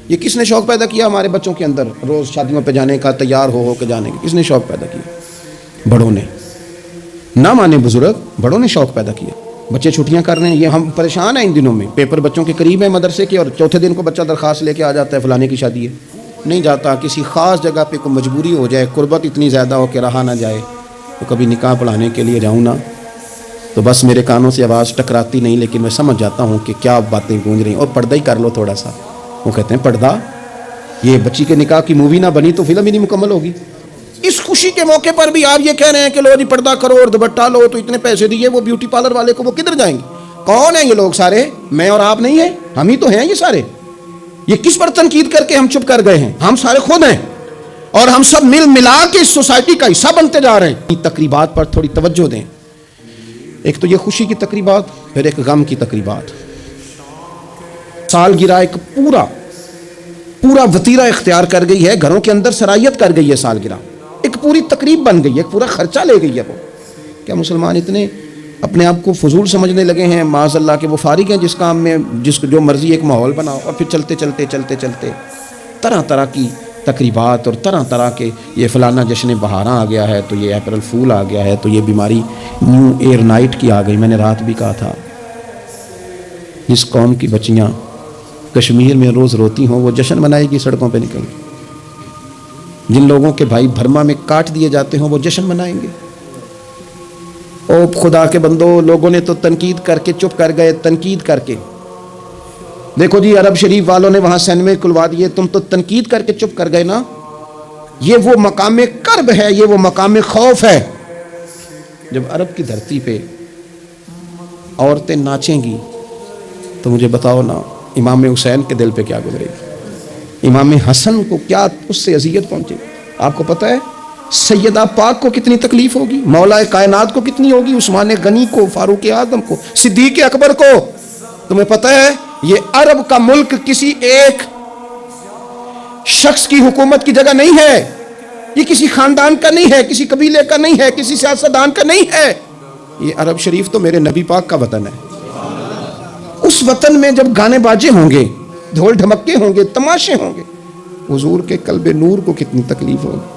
یہ کس نے شوق پیدا کیا ہمارے بچوں کے اندر روز شادیوں پہ جانے کا، تیار ہو کے جانے کا؟ کس نے شوق پیدا کیا؟ بڑوں نے۔ نہ مانے بزرگ، بڑوں نے شوق پیدا کیا۔ بچے چھٹیاں کر رہے ہیں، یہ ہم پریشان ہیں ان دنوں میں، پیپر بچوں کے قریب ہیں مدرسے کے، اور چوتھے دن کو بچہ درخواست لے کے آ جاتا ہے فلانے کی شادی ہے، نہیں جاتا۔ کسی خاص جگہ پہ کوئی مجبوری ہو جائے، قربت اتنی زیادہ ہو کہ رہا نہ جائے، تو کبھی نکاح پڑھانے کے لیے جاؤں نا تو بس میرے کانوں سے آواز ٹکراتی نہیں، لیکن میں سمجھ جاتا ہوں کہ کیا باتیں گونج رہی ہیں۔ اور پردہ ہی کر لو تھوڑا سا، وہ کہتے ہیں پردہ، یہ بچی کے نکاح کی مووی نہ بنی تو فلم ہی نہیں مکمل ہوگی۔ اس خوشی کے موقع پر بھی آپ یہ کہہ رہے ہیں کہ لو جی پردہ کرو اور دوپٹہ لو، تو اتنے پیسے دیے وہ بیوٹی پارلر والے کو، وہ کدھر جائیں گے؟ کون ہیں یہ لوگ سارے؟ میں اور آپ نہیں ہیں، ہم ہی تو ہیں یہ سارے۔ یہ کس پر تنقید کر کے ہم چپ کر گئے ہیں؟ ہم سارے خود ہیں، اور ہم سب مل ملا کے اس سوسائٹی کا حصہ بنتے جا رہے ہیں۔ تقریبات پر تھوڑی توجہ دیں، ایک تو یہ خوشی کی تقریبات، پھر ایک غم کی تقریبات۔ سالگرہ ایک پورا وتیرہ اختیار کر گئی ہے، گھروں کے اندر سرایت کر گئی ہے سالگرہ، ایک پوری تقریب بن گئی ہے، ایک پورا خرچہ لے گئی ہے وہ۔ کیا مسلمان اتنے اپنے آپ کو فضول سمجھنے لگے ہیں معاذ اللہ کہ وہ فارغ ہیں جس کام میں جس کو جو مرضی ایک ماحول بناؤ، اور پھر چلتے طرح طرح کی تقریبات، اور طرح طرح کے یہ فلانا جشن بہاراں آ گیا ہے، تو یہ اپریل فول آ گیا ہے، تو یہ بیماری نیو ایئر نائٹ کی آ گئی۔ میں نے رات بھی کہا تھا، جس قوم کی بچیاں کشمیر میں روز روتی ہوں وہ جشن منائے گی سڑکوں پہ نکل کے؟ جن لوگوں کے بھائی برما میں کاٹ دیے جاتے ہوں وہ جشن منائیں گے؟ او خدا کے بندو، لوگوں نے تو تنقید کر کے چپ کر گئے، تنقید کر کے۔ دیکھو جی عرب شریف والوں نے وہاں سینمے کھلوا دیے، تم تو تنقید کر کے چپ کر گئے نا۔ یہ وہ مقام کرب ہے، یہ وہ مقام خوف ہے۔ جب عرب کی دھرتی پہ عورتیں ناچیں گی تو مجھے بتاؤ نا امام حسین کے دل پہ کیا گزرے گی؟ امام حسن کو کیا اس سے اذیت پہنچے گی؟ آپ کو پتہ ہے سیدہ پاک کو کتنی تکلیف ہوگی، مولا کائنات کو کتنی ہوگی، عثمان غنی کو، فاروق اعظم کو، صدیق اکبر کو۔ تمہیں پتہ ہے یہ عرب کا ملک کسی ایک شخص کی حکومت کی جگہ نہیں ہے، یہ کسی خاندان کا نہیں ہے، کسی قبیلے کا نہیں ہے، کسی سیاستدان کا نہیں ہے۔ یہ عرب شریف تو میرے نبی پاک کا وطن ہے۔ اس وطن میں جب گانے باجے ہوں گے، ڈھول ڈھمکے ہوں گے، تماشے ہوں گے، حضور کے قلب نور کو کتنی تکلیف ہوگی۔